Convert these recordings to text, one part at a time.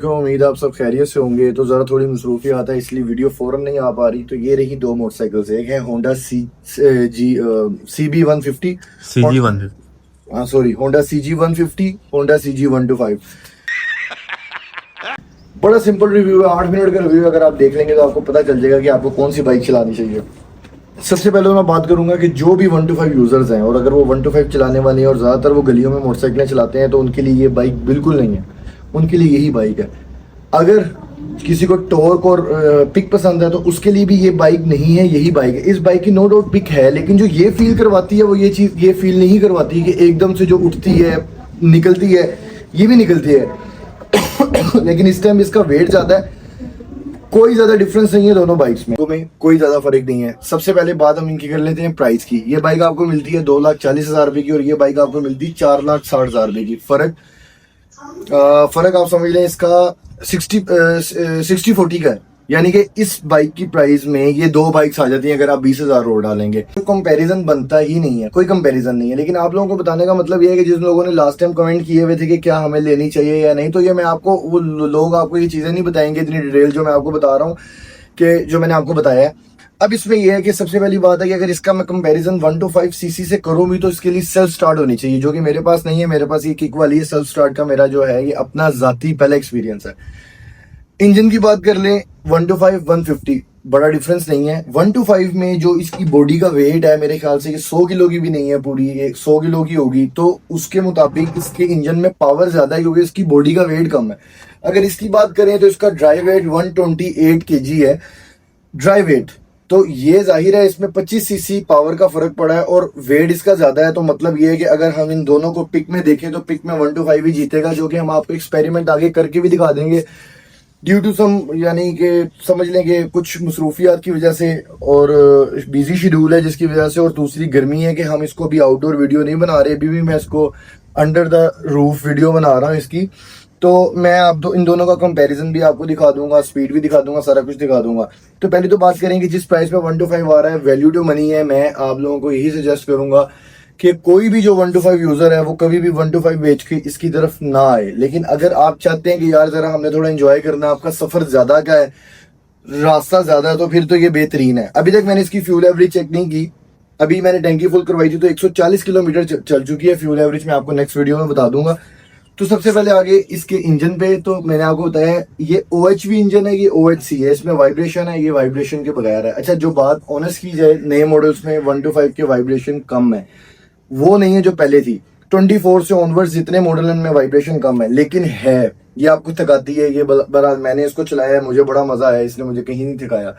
वालेकुम। उम्मीद है आप सब खैरियत से होंगे। तो ज़रा थोड़ी मसरूफी आता है इसलिए वीडियो फ़ौरन नहीं आ पा रही। तो ये रही दो मोटरसाइकिल्स, एक है होंडा CB 150, CG 150। हाँ sorry, Honda CG 150, Honda CG 125। बड़ा सिंपल रिव्यू है, 8 मिनट का रिव्यू। अगर आप देख लेंगे तो आपको पता चल जाएगा कि आपको कौन सी बाइक चलानी चाहिए। सबसे पहले तो मैं बात करूंगा कि जो भी 125 यूज़र्स हैं और अगर वो 125 चलाने वाले हैं और ज़्यादातर वो गलियों में मोटरसाइकिलें चलाते हैं तो उनके लिए ये बाइक बिल्कुल नहीं है। उनके लिए यही बाइक है। अगर किसी को टॉर्क और पिक पसंद है तो उसके लिए भी ये बाइक नहीं है, यही बाइक है। इस बाइक की नो डाउट पिक है, लेकिन जो ये फील करवाती है वो ये चीज़ ये फील नहीं करवाती कि एकदम से जो उठती है निकलती है, ये भी निकलती है लेकिन इस टाइम इसका वेट ज़्यादा है। कोई ज़्यादा डिफरेंस नहीं है दोनों बाइक्स में, कोई ज़्यादा फर्क नहीं है। सबसे पहले बात हम इनकी कर लेते हैं प्राइस की। ये बाइक आपको मिलती है 2,40,000 रुपये की और ये बाइक आपको मिलती है 4,60,000 रुपये की। फर्क आप समझ लें इसका 60-40 का है। यानी कि इस बाइक की प्राइस में ये दो बाइक्स आ जाती हैं अगर आप 20,000 और डालेंगे। तो कंपैरिजन बनता ही नहीं है, कोई कंपैरिजन नहीं है। लेकिन आप लोगों को बताने का मतलब ये है कि जिन लोगों ने लास्ट टाइम कमेंट किए हुए थे कि क्या हमें लेनी चाहिए या नहीं, तो ये मैं आपको, वो लोग आपको ये चीज़ें नहीं बताएंगे इतनी डिटेल जो मैं आपको बता रहा हूँ, कि जो मैंने आपको बताया है। अब इसमें यह है कि सबसे पहली बात है कि अगर इसका मैं कंपैरिजन 125 सीसी से करूँ भी तो इसके लिए सेल्फ स्टार्ट होनी चाहिए, जो कि मेरे पास नहीं है। मेरे पास ये किक वाली है। सेल्फ स्टार्ट का मेरा जो है ये अपना ज़ाती पहला एक्सपीरियंस है। इंजन की बात कर लें, 125 150 बड़ा डिफरेंस नहीं है। 125 में जो इसकी बॉडी का वेट है मेरे ख्याल से ये 100 किलो की भी नहीं है पूरी, ये 100 किलो की होगी। तो उसके मुताबिक इसके इंजन में पावर ज़्यादा है क्योंकि इसकी बॉडी का वेट कम है। अगर इसकी बात करें तो इसका ड्राई वेट 128 kg है ड्राई वेट। तो ये जाहिर है इसमें 25 सीसी पावर का फर्क पड़ा है और वेट इसका ज्यादा है। तो मतलब ये है कि अगर हम इन दोनों को पिक में देखें तो पिक में 125 ही जीतेगा, जो कि हम आपको एक्सपेरिमेंट आगे करके भी दिखा देंगे। ड्यू टू सम, यानी कि समझ लें कि कुछ मसरूफियात की वजह से और बिजी शेड्यूल है जिसकी वजह से, और दूसरी गर्मी है कि हम इसको अभी आउटडोर वीडियो नहीं बना रहे। अभी भी मैं इसको अंडर द रूफ वीडियो बना रहा हूँ इसकी। तो मैं इन दोनों का कंपैरिजन भी आपको दिखा दूंगा, स्पीड भी दिखा दूंगा, सारा कुछ दिखा दूंगा। तो पहले तो बात करेंगे जिस प्राइस पे 125 आ रहा है, वैल्यू टू मनी है। मैं आप लोगों को यही सजेस्ट करूंगा कि कोई भी जो 125 यूजर है वो कभी भी 125 बेच के इसकी तरफ ना आए। लेकिन अगर आप चाहते हैं कि यार जरा हमने थोड़ा एंजॉय करना, आपका सफर ज्यादा का है, रास्ता ज्यादा है, तो फिर तो ये बेहतरीन है। अभी तक मैंने इसकी फ्यूल एवरेज चेक नहीं की। अभी मैंने टैंकी फुल करवाई थी तो 140 किलोमीटर चल चुकी है फ्यूल एवरेज। मैं आपको नेक्स्ट वीडियो में बता दूंगा। तो सबसे पहले आगे इसके इंजन पे, तो मैंने आपको बताया ये OHV इंजन है, ये OHC है। इसमें वाइब्रेशन है, ये वाइब्रेशन के बगैर है। अच्छा, जो बात ऑनेस्ट की जाए, नए मॉडल्स में 125 के वाइब्रेशन कम है, वो नहीं है जो पहले थी। 24 से ऑनवर्ड्स जितने मॉडल हैं उनमें वाइब्रेशन कम है, लेकिन है ये आपको थकाती है। ये बड़ा मैंने इसको चलाया है, मुझे बड़ा मजा आया, इसने मुझे कहीं नहीं थकाया।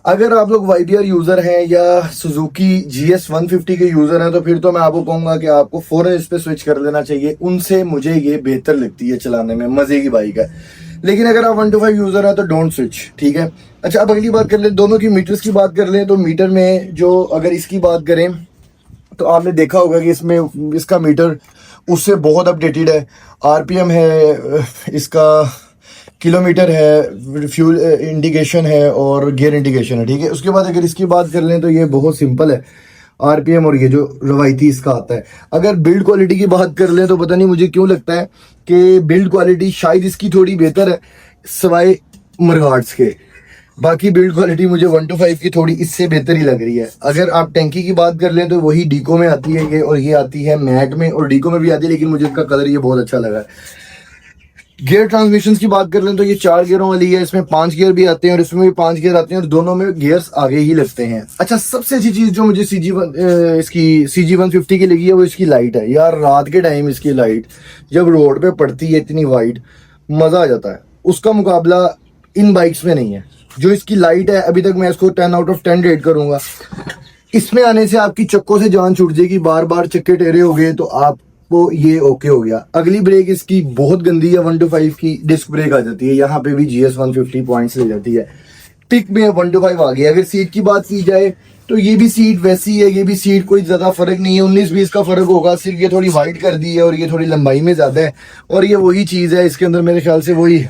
अगर आप लोग YBR यूजर हैं या सुजुकी GS 150 के यूजर हैं तो फिर तो मैं आपको कहूंगा कि आपको फौरन इस पे स्विच कर लेना चाहिए। उनसे मुझे ये बेहतर लगती है चलाने में, मजे की बाइक है। लेकिन अगर आप 125 यूजर हैं तो डोंट स्विच, ठीक है। अच्छा, अब अगली बात कर ले, दोनों की मीटर्स की बात कर लें। तो मीटर में जो, अगर इसकी बात करें तो आपने देखा होगा कि इसमें इसका मीटर उससे बहुत अपडेटेड है। RPM है इसका, किलोमीटर है, फ्यूल इंडिकेशन है और गियर इंडिकेशन है, ठीक है। उसके बाद अगर इसकी बात कर लें तो ये बहुत सिंपल है, RPM और ये जो रवायती इसका आता है। अगर बिल्ड क्वालिटी की बात कर लें तो पता नहीं मुझे क्यों लगता है कि बिल्ड क्वालिटी शायद इसकी थोड़ी बेहतर है सिवाय मरगार्ड्स के। बाकी बिल्ड क्वालिटी मुझे 125 की थोड़ी इससे बेहतर ही लग रही है। अगर आप टैंकी की बात कर लें तो वही डीको में आती है ये, और ये आती है मैट में, और डीको में भी आती है, लेकिन मुझे इसका कलर ये बहुत अच्छा लगा है। गियर ट्रांसमिशन की बात कर लें तो ये 4 गियरों वाली है। इसमें 5 गियर भी आते हैं और इसमें भी 5 गियर आते हैं, और दोनों में गियर्स आगे ही लगते हैं। अच्छा, सबसे अच्छी चीज जो मुझे इसकी CG 150 की लगी है वो इसकी लाइट है। यार रात के टाइम इसकी लाइट जब रोड पे पड़ती है इतनी वाइड, मजा आ जाता है। उसका मुकाबला इन बाइक्स में नहीं है। जो इसकी लाइट है, अभी तक मैं इसको 10 आउट ऑफ 10 रेट करूंगा। इसमें आने से आपकी चक्कों से जान छूट जाएगी, बार बार चक्के टेढ़े हो गए तो आप वो ये ओके हो गया। अगली ब्रेक इसकी बहुत गंदी है, 125 की डिस्क ब्रेक आ जाती है, यहाँ पे भी GS 150 पॉइंट्स ले जाती है। पिक में 125 आ गया। अगर सीट की बात की जाए तो ये भी सीट वैसी है, ये भी सीट कोई ज्यादा फर्क नहीं है, 19-20 का फर्क होगा। सिर्फ ये थोड़ी वाइड कर दी है और ये थोड़ी लंबाई में ज्यादा है, और ये वही चीज है इसके अंदर मेरे ख्याल से, वही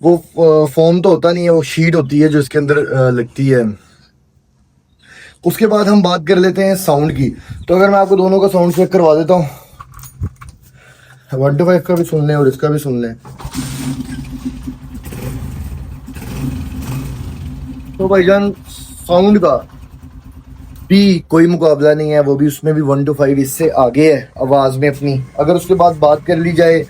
वो फोम तो होता नहीं है, वो शीट होती है जो इसके अंदर लगती है। उसके बाद हम बात कर लेते हैं साउंड की। तो अगर मैं आपको दोनों का साउंड चेक करवा देता हूँ, 125 का भी सुन लें और इसका भी सुन लें। तो भाईजान साउंड का भी कोई मुकाबला नहीं है, वो भी उसमें भी 1 to 5 इससे आगे है आवाज़ में अपनी। अगर उसके बाद बात कर ली जाए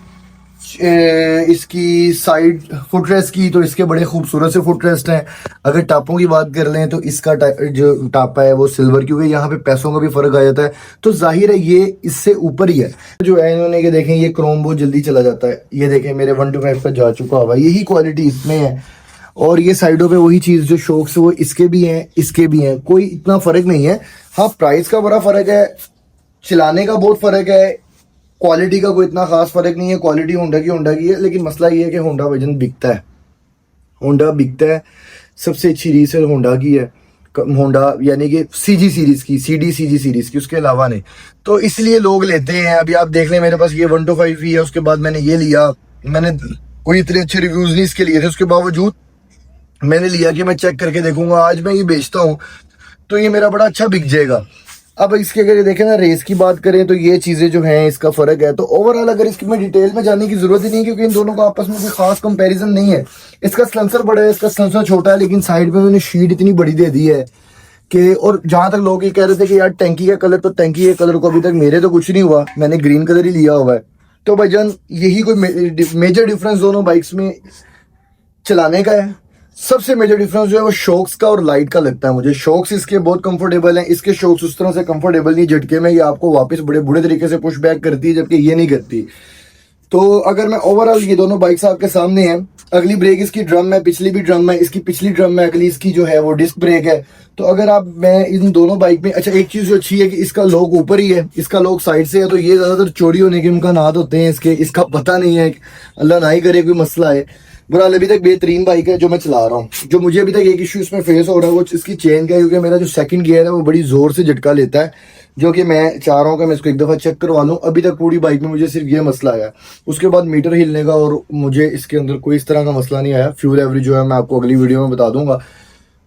इसकी साइड फुटरेस्ट की, तो इसके बड़े खूबसूरत से फुटरेस्ट हैं। अगर टापों की बात कर लें तो इसका जो टापा है वो सिल्वर, क्योंकि यहाँ पे पैसों का भी फ़र्क आ जाता है, तो जाहिर है ये इससे ऊपर ही है। जो है इन्होंने ये देखें, ये क्रोम बहुत जल्दी चला जाता है, ये देखें मेरे 1 to 5 का जा चुका हुआ, यही क्वालिटी इसमें है। और ये साइडों पे वही चीज़ जो शौक वो इसके भी हैं इसके भी हैं, कोई इतना फ़र्क नहीं है। हाँ, प्राइस का बड़ा फ़र्क है, चलाने का बहुत फ़र्क है, क्वालिटी का कोई इतना खास फर्क नहीं है। क्वालिटी होंडा की है, लेकिन मसला ये है कि होंडा वर्जन बिकता है, होंडा बिकता है। सबसे अच्छी रीसेल होंडा की है, होंडा यानी कि सीजी सीरीज की, सीजी सीरीज की, उसके अलावा नहीं। तो इसलिए लोग लेते हैं। अभी आप देख लें, मेरे पास ये 1 to 5 ही है, उसके बाद मैंने ये लिया। मैंने कोई इतने अच्छे रिव्यूज नहीं इसके लिए थे, उसके बावजूद मैंने लिया कि मैं चेक करके देखूंगा, आज मैं ये बेचता हूँ तो ये मेरा बड़ा अच्छा बिक जाएगा। अब इसके अगर देखें ना, रेस की बात करें तो ये चीज़ें जो हैं इसका फ़र्क है। तो ओवरऑल अगर इसकी में डिटेल में जाने की ज़रूरत ही नहीं है, क्योंकि इन दोनों का आपस में कोई खास कंपैरिजन नहीं है। इसका सलेंसर बड़ा है, इसका सलेंसर छोटा है, लेकिन साइड में उन्होंने शीट इतनी बड़ी दे दी है कि, और जहाँ तक लोग ये कह रहे थे कि यार टैंकी का कलर, तो टैंकी के कलर को अभी तक मेरे तो कुछ नहीं हुआ, मैंने ग्रीन कलर ही लिया हुआ है। तो भाईजान यही कोई मेजर डिफरेंस दोनों बाइक्स में चलाने का है। सबसे मेजर डिफरेंस जो है वो शॉक्स का और लाइट का लगता है मुझे। शॉक्स इसके बहुत कंफर्टेबल हैं, इसके शॉक्स उस तरह से कंफर्टेबल नहीं, झटके में ये आपको वापस बड़े बुरे तरीके से पुश बैक करती है, जबकि ये नहीं करती। तो अगर मैं ओवरऑल, ये दोनों बाइक्स आपके सामने हैं। अगली ब्रेक इसकी ड्रम है, पिछली भी ड्रम है, इसकी पिछली ड्रम है, अगली इसकी जो है वो डिस्क ब्रेक है। तो अगर आप, मैं इन दोनों बाइक में, अच्छा एक चीज़ जो अच्छी है कि इसका लॉक ऊपर ही है, इसका लॉक साइड से है, तो ये ज़्यादातर चोरी होने के इम्कानात होते हैं इसके, इसका पता नहीं है, अल्लाह ना ही करे कोई मसला है। बहरहाल अभी तक बेहतरीन बाइक है जो मैं चला रहा हूँ। जो मुझे अभी तक एक इशू इसमें फेस हो रहा है वो इसकी चेन का है, क्योंकि मेरा जो सेकंड गियर है वो बड़ी ज़ोर से झटका लेता है, जो कि मैं चाह रहा हूँ कि मैं इसको एक दफ़ा चेक करवा लूँ। अभी तक पूरी बाइक में मुझे सिर्फ ये मसला आया, उसके बाद मीटर हिलने का, और मुझे इसके अंदर कोई इस तरह का मसला नहीं आया। फ्यूल एवरेज जो है मैं आपको अगली वीडियो में बता दूंगा।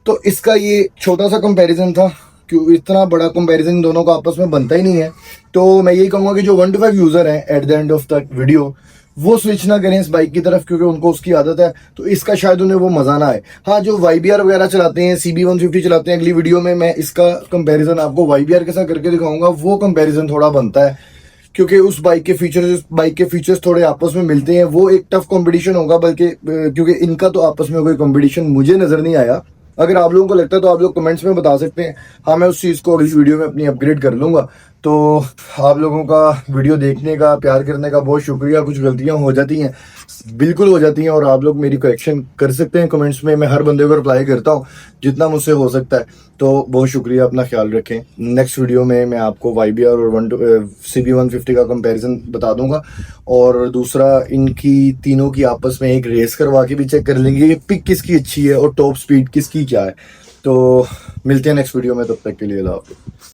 तो इसका ये छोटा सा कंपैरिजन था, क्यों इतना बड़ा कंपैरिजन इन दोनों का आपस में बनता ही नहीं है। तो मैं यही कहूँगा कि जो 1 to 5 यूज़र हैं at the end of the video, वो स्विच ना करें इस बाइक की तरफ, क्योंकि उनको उसकी आदत है, तो इसका शायद उन्हें वो मजा ना आए। हाँ, जो YBR वगैरह चलाते हैं, CB 150 चलाते हैं, अगली वीडियो में मैं इसका कंपैरिजन आपको YBR के साथ करके दिखाऊंगा। वो कंपैरिजन थोड़ा बनता है, क्योंकि उस बाइक के फीचर्स थोड़े आपस में मिलते हैं। वो एक टफ कंपटीशन होगा, बल्कि क्योंकि इनका तो आपस में कोई कंपटीशन मुझे नजर नहीं आया। अगर आप लोगों को लगता है तो आप लोग कमेंट्स में बता सकते हैं। हाँ, मैं उस चीज़ को अगली वीडियो में अपनी अपग्रेड कर लूँगा। तो आप लोगों का वीडियो देखने का, प्यार करने का बहुत शुक्रिया। कुछ गलतियाँ हो जाती हैं, बिल्कुल हो जाती हैं, और आप लोग मेरी करेक्शन कर सकते हैं कमेंट्स में। मैं हर बंदे को रिप्लाई करता हूँ जितना मुझसे हो सकता है। तो बहुत शुक्रिया, अपना ख्याल रखें। नेक्स्ट वीडियो में मैं आपको YBR और CB 150 का कंपैरिजन बता दूंगा, और दूसरा इनकी तीनों की आपस में एक रेस करवा के भी चेक कर लेंगे कि पिक किसकी अच्छी है और टॉप स्पीड किसकी क्या है। तो मिलते हैं नेक्स्ट वीडियो में, तब तक के लिए अल्लाह हाफ़िज़।